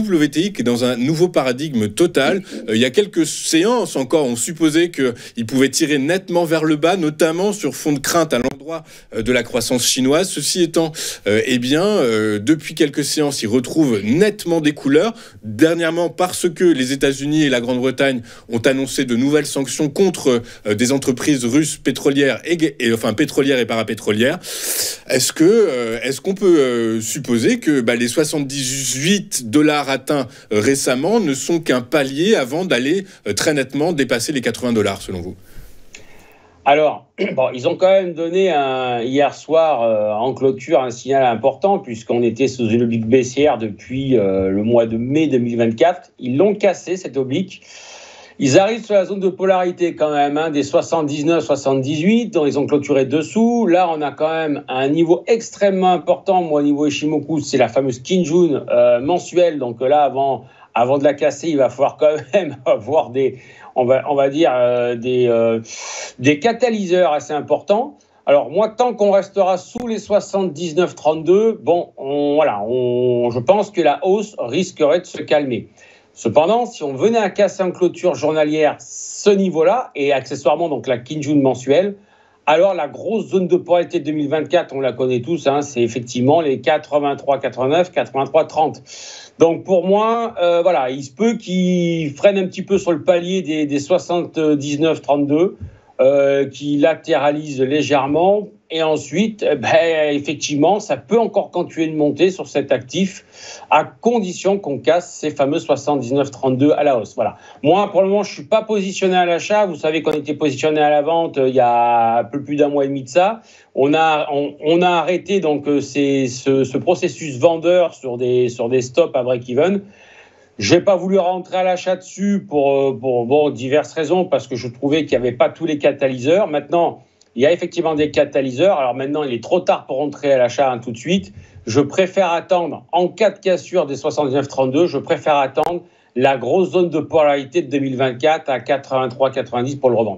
WTI qui est dans un nouveau paradigme total. Il y a quelques séances encore, on supposait qu'il pouvait tirer nettement vers le bas, notamment sur fond de crainte à l'endroit de la croissance chinoise. Ceci étant, depuis quelques séances, il retrouve nettement des couleurs. Dernièrement, parce que les États-Unis et la Grande-Bretagne ont annoncé de nouvelles sanctions contre des entreprises russes pétrolières pétrolières et parapétrolières. Est-ce qu'on peut supposer que les 78$ atteints récemment ne sont qu'un palier avant d'aller très nettement dépasser les 80$ selon vous? Alors, ils ont quand même donné hier soir en clôture un signal important puisqu'on était sous une oblique baissière depuis le mois de mai 2024. Ils l'ont cassé, cette oblique. Ils arrivent sur la zone de polarité quand même, des 79-78, dont ils ont clôturé dessous. Là, on a quand même un niveau extrêmement important. Moi, au niveau Ishimoku, c'est la fameuse Kijun mensuelle. Donc là, avant de la casser, il va falloir quand même avoir des catalyseurs assez importants. Alors moi, tant qu'on restera sous les 79,32, je pense que la hausse risquerait de se calmer. Cependant, si on venait à casser en clôture journalière ce niveau-là, et accessoirement donc la Kijun mensuelle, alors la grosse zone de polarité de 2024, on la connaît tous, c'est effectivement les 83,89, 83,30. Donc pour moi, il se peut qu'il freine un petit peu sur le palier des 79,32, qui latéralise légèrement. Et ensuite, effectivement, ça peut encore continuer de monter sur cet actif à condition qu'on casse ces fameux 79,32 à la hausse. Voilà. Moi, pour le moment, je ne suis pas positionné à l'achat. Vous savez qu'on était positionné à la vente il y a un peu plus d'un mois et demi de ça. On a arrêté donc ce processus vendeur sur des stops à break-even. Je n'ai pas voulu rentrer à l'achat dessus pour diverses raisons, parce que je trouvais qu'il n'y avait pas tous les catalyseurs. Maintenant, il y a effectivement des catalyseurs. Alors maintenant, il est trop tard pour rentrer à l'achat tout de suite. Je préfère attendre, en cas de cassure des 79,32, je préfère attendre la grosse zone de polarité de 2024 à 83,90 pour le revendre.